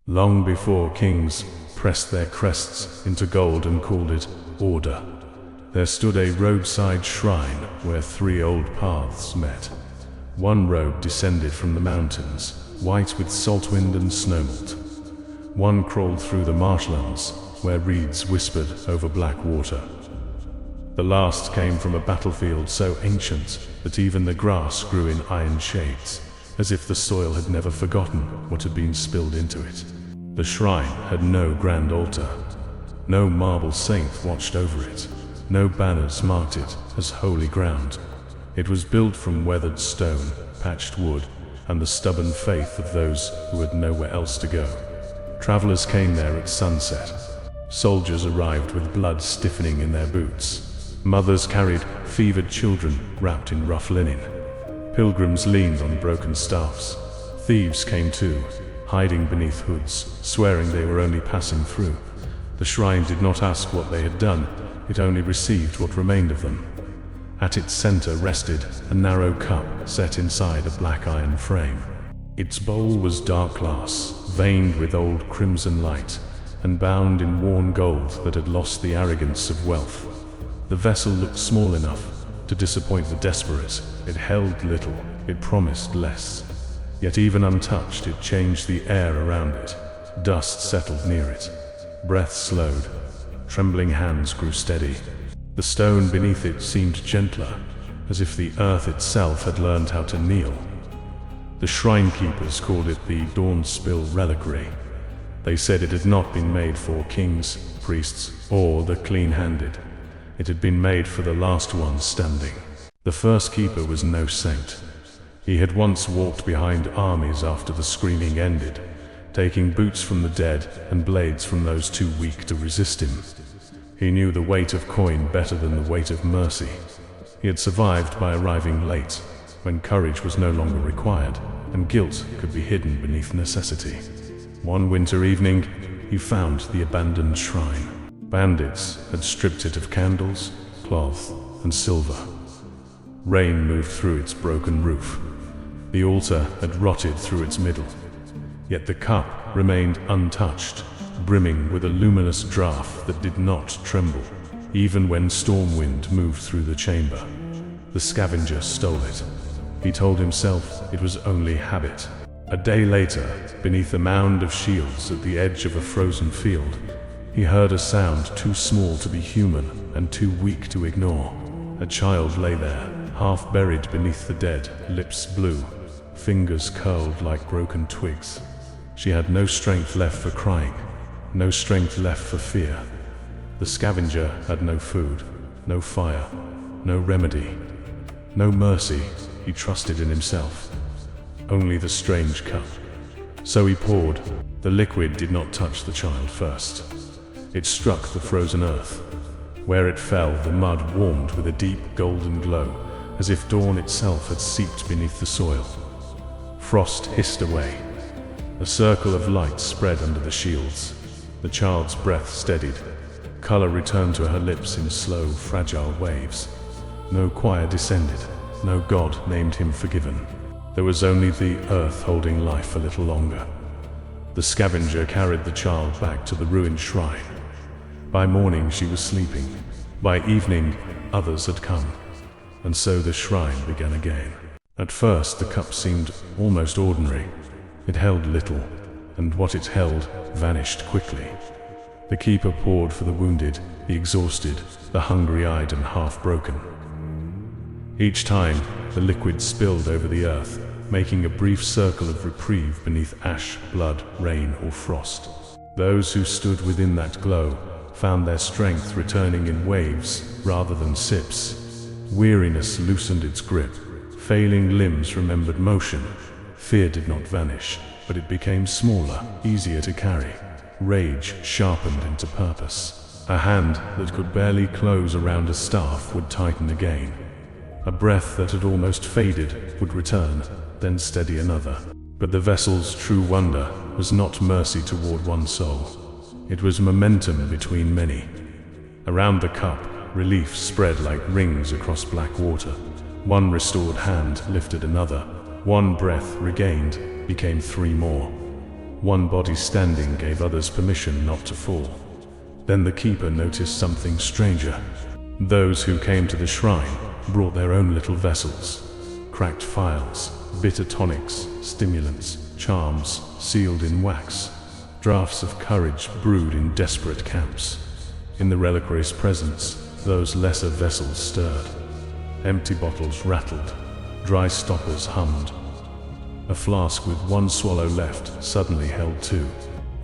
long before kings pressed their crests into gold and called it order, there stood a roadside shrine where three old paths met. One road descended from the mountains, white with salt wind and snowmelt. One crawled through the marshlands, where reeds whispered over black water. The last came from a battlefield so ancient that even the grass grew in iron shades, as if the soil had never forgotten what had been spilled into it. The shrine had no grand altar. No marble saint watched over it. No banners marked it as holy ground. It was built from weathered stone, patched wood, and the stubborn faith of those who had nowhere else to go. Travelers came there at sunset. Soldiers arrived with blood stiffening in their boots. Mothers carried fevered children wrapped in rough linen. Pilgrims leaned on broken staffs. Thieves came too, hiding beneath hoods, swearing they were only passing through. The shrine did not ask what they had done, it only received what remained of them. At its center rested a narrow cup set inside a black iron frame. Its bowl was dark glass, veined with old crimson light, and bound in worn gold that had lost the arrogance of wealth. The vessel looked small enough to disappoint the desperate. It held little, it promised less. Yet even untouched, it changed the air around it. Dust settled near it. Breath slowed. Trembling hands grew steady. The stone beneath it seemed gentler, as if the earth itself had learned how to kneel. The shrine keepers called it the Dawnspill Reliquary. They said it had not been made for kings, priests, or the clean-handed. It had been made for the last ones standing. The first keeper was no saint. He had once walked behind armies after the screaming ended, taking boots from the dead and blades from those too weak to resist him. He knew the weight of coin better than the weight of mercy. He had survived by arriving late, when courage was no longer required, and guilt could be hidden beneath necessity. One winter evening, he found the abandoned shrine. Bandits had stripped it of candles, cloth, and silver. Rain moved through its broken roof. The altar had rotted through its middle. Yet the cup remained untouched, brimming with a luminous draught that did not tremble, even when storm wind moved through the chamber. The scavenger stole it. He told himself it was only habit. A day later, beneath a mound of shields at the edge of a frozen field, he heard a sound too small to be human and too weak to ignore. A child lay there, half buried beneath the dead, lips blue, fingers curled like broken twigs. She had no strength left for crying, no strength left for fear. The scavenger had no food, no fire, no remedy, no mercy. He trusted in himself. Only the strange cup. So he poured. The liquid did not touch the child first. It struck the frozen earth. Where it fell, the mud warmed with a deep golden glow, as if dawn itself had seeped beneath the soil. Frost hissed away. A circle of light spread under the shields. The child's breath steadied. Color returned to her lips in slow, fragile waves. No choir descended. No god named him forgiven. There was only the earth holding life a little longer. The scavenger carried the child back to the ruined shrine. By morning she was sleeping. By evening, others had come. And so the shrine began again. At first the cup seemed almost ordinary. It held little, and what it held vanished quickly. The keeper poured for the wounded, the exhausted, the hungry-eyed and half-broken. Each time, the liquid spilled over the earth, making a brief circle of reprieve beneath ash, blood, rain, or frost. Those who stood within that glow found their strength returning in waves rather than sips. Weariness loosened its grip. Failing limbs remembered motion. Fear did not vanish, but it became smaller, easier to carry. Rage sharpened into purpose. A hand that could barely close around a staff would tighten again. A breath that had almost faded would return, then steady another. But the vessel's true wonder was not mercy toward one soul. It was momentum between many. Around the cup, relief spread like rings across black water. One restored hand lifted another. One breath regained became three more. One body standing gave others permission not to fall. Then the keeper noticed something stranger. Those who came to the shrine brought their own little vessels, cracked phials, bitter tonics, stimulants, charms sealed in wax, draughts of courage brewed in desperate camps. In the reliquary's presence, those lesser vessels stirred. Empty bottles rattled, dry stoppers hummed. A flask with one swallow left suddenly held two.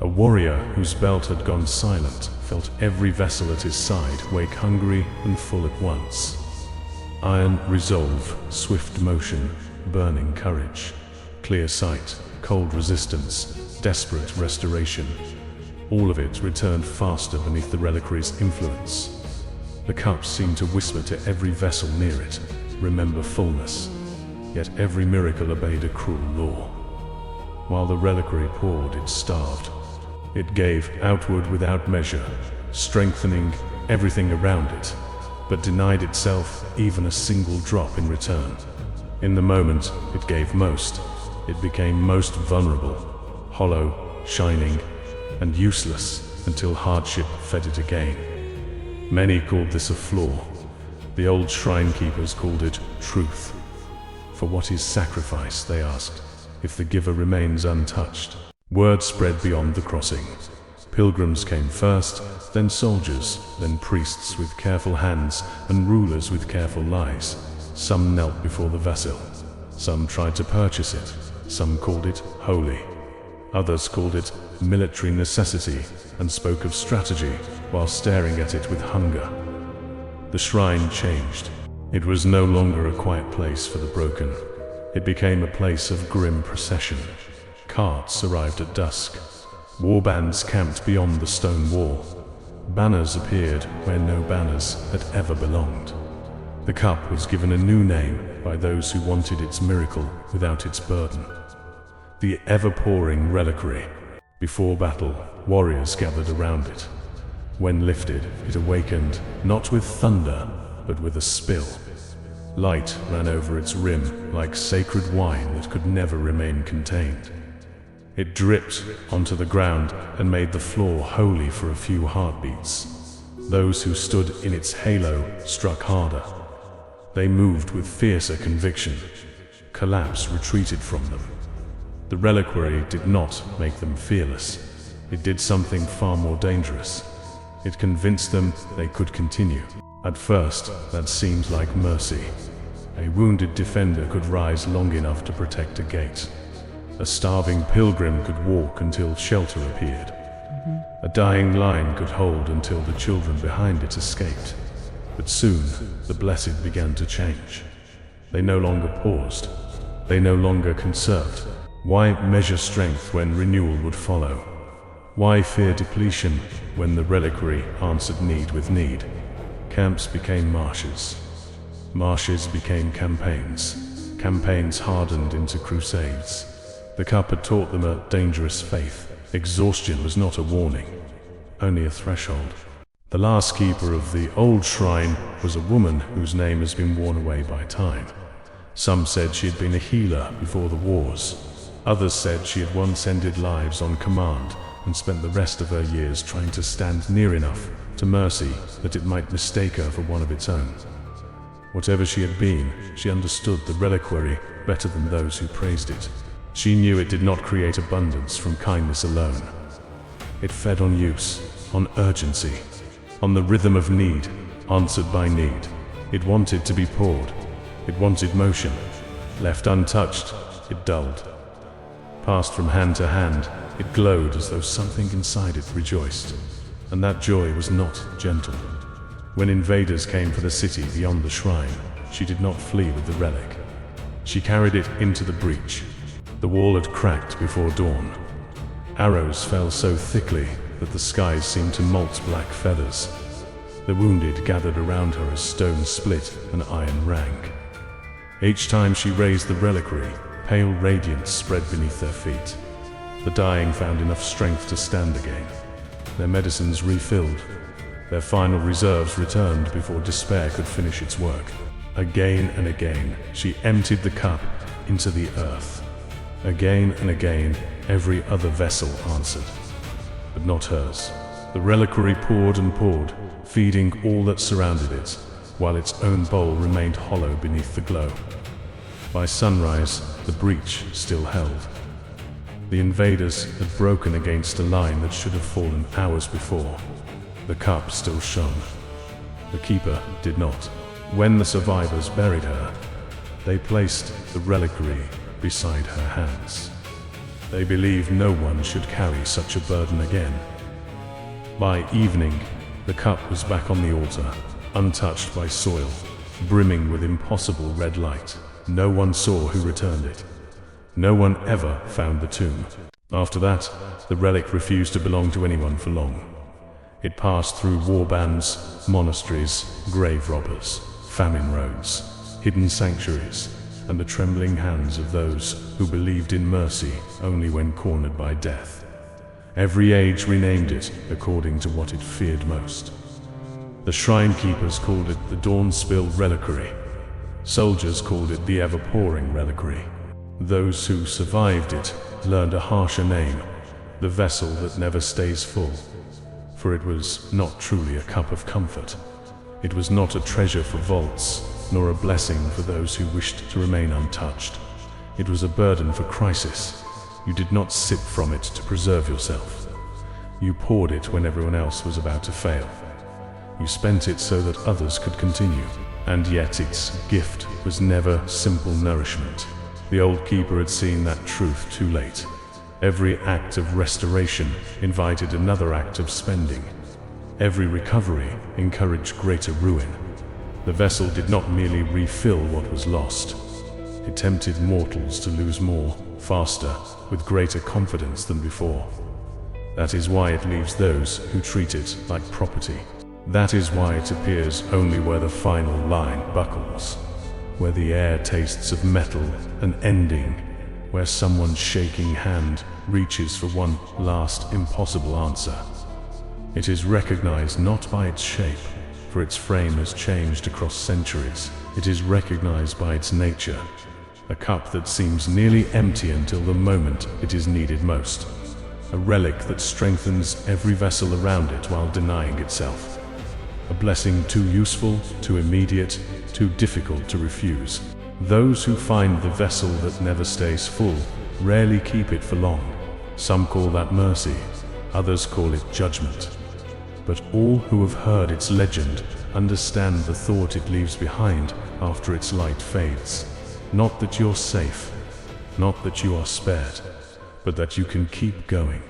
A warrior whose belt had gone silent felt every vessel at his side wake hungry and full at once. Iron resolve, swift motion, burning courage, clear sight, cold resistance, desperate restoration. All of it returned faster beneath the reliquary's influence. The cups seemed to whisper to every vessel near it, remember fullness. Yet every miracle obeyed a cruel law. While the reliquary poured, it starved. It gave outward without measure, strengthening everything around it, but denied itself even a single drop in return. In the moment it gave most, it became most vulnerable, hollow, shining, and useless until hardship fed it again. Many called this a flaw. The old shrine keepers called it truth. For what is sacrifice, they asked, if the giver remains untouched? Word spread beyond the crossing. Pilgrims came first, then soldiers, then priests with careful hands, and rulers with careful lies. Some knelt before the vessel. Some tried to purchase it. Some called it holy. Others called it military necessity, and spoke of strategy while staring at it with hunger. The shrine changed. It was no longer a quiet place for the broken. It became a place of grim procession. Carts arrived at dusk. Warbands camped beyond the stone wall. Banners appeared where no banners had ever belonged. The cup was given a new name by those who wanted its miracle without its burden. The ever-pouring reliquary. Before battle, warriors gathered around it. When lifted, it awakened, not with thunder, but with a spill. Light ran over its rim like sacred wine that could never remain contained. It dripped onto the ground and made the floor holy for a few heartbeats. Those who stood in its halo struck harder. They moved with fiercer conviction. Collapse retreated from them. The reliquary did not make them fearless. It did something far more dangerous. It convinced them they could continue. At first, that seemed like mercy. A wounded defender could rise long enough to protect a gate. A starving pilgrim could walk until shelter appeared. A dying line could hold until the children behind it escaped. But soon, the blessed began to change. They no longer paused. They no longer conserved. Why measure strength when renewal would follow? Why fear depletion when the reliquary answered need with need? Camps became marshes. Marshes became campaigns. Campaigns hardened into crusades. The cup had taught them a dangerous faith. Exhaustion was not a warning, only a threshold. The last keeper of the old shrine was a woman whose name has been worn away by time. Some said she had been a healer before the wars. Others said she had once ended lives on command and spent the rest of her years trying to stand near enough to mercy that it might mistake her for one of its own. Whatever she had been, she understood the reliquary better than those who praised it. She knew it did not create abundance from kindness alone. It fed on use, on urgency, on the rhythm of need, answered by need. It wanted to be poured. It wanted motion. Left untouched, it dulled. Passed from hand to hand, it glowed as though something inside it rejoiced. And that joy was not gentle. When invaders came for the city beyond the shrine, she did not flee with the relic. She carried it into the breach. The wall had cracked before dawn. Arrows fell so thickly that the skies seemed to molt black feathers. The wounded gathered around her as stone split and iron rang. Each time she raised the reliquary, pale radiance spread beneath their feet. The dying found enough strength to stand again. Their medicines refilled. Their final reserves returned before despair could finish its work. Again and again, she emptied the cup into the earth. Again and again, Every other vessel answered, but not hers. The reliquary poured and poured, feeding all that surrounded it, while its own bowl remained hollow beneath the glow. By sunrise, the breach still held. The invaders had broken against a line that should have fallen hours before. The cup still shone. The keeper did not. When the survivors buried her, they placed the reliquary beside her hands. They believed no one should carry such a burden again. By evening, the cup was back on the altar, untouched by soil, brimming with impossible red light. No one saw who returned it. No one ever found the tomb. After that, the relic refused to belong to anyone for long. It passed through warbands, monasteries, grave robbers, famine roads, hidden sanctuaries, and the trembling hands of those who believed in mercy only when cornered by death. Every age renamed it according to what it feared most. The shrine keepers called it the dawn-spilled reliquary. Soldiers called it the ever-pouring reliquary. Those who survived it learned a harsher name, the vessel that never stays full. For it was not truly a cup of comfort. It was not a treasure for vaults, nor a blessing for those who wished to remain untouched. It was a burden for crisis. You did not sip from it to preserve yourself. You poured it when everyone else was about to fail. You spent it so that others could continue. And yet its gift was never simple nourishment. The old keeper had seen that truth too late. Every act of restoration invited another act of spending. Every recovery encouraged greater ruin. The vessel did not merely refill what was lost. It tempted mortals to lose more, faster, with greater confidence than before. That is why it leaves those who treat it like property. That is why it appears only where the final line buckles, where the air tastes of metal, an ending, where someone's shaking hand reaches for one last impossible answer. It is recognized not by its shape, for its frame has changed across centuries. It is recognized by its nature, a cup that seems nearly empty until the moment it is needed most. A relic that strengthens every vessel around it while denying itself. A blessing too useful, too immediate, too difficult to refuse. Those who find the vessel that never stays full rarely keep it for long. Some call that mercy, others call it judgment. But all who have heard its legend understand the thought it leaves behind after its light fades. Not that you're safe, not that you are spared, but that you can keep going.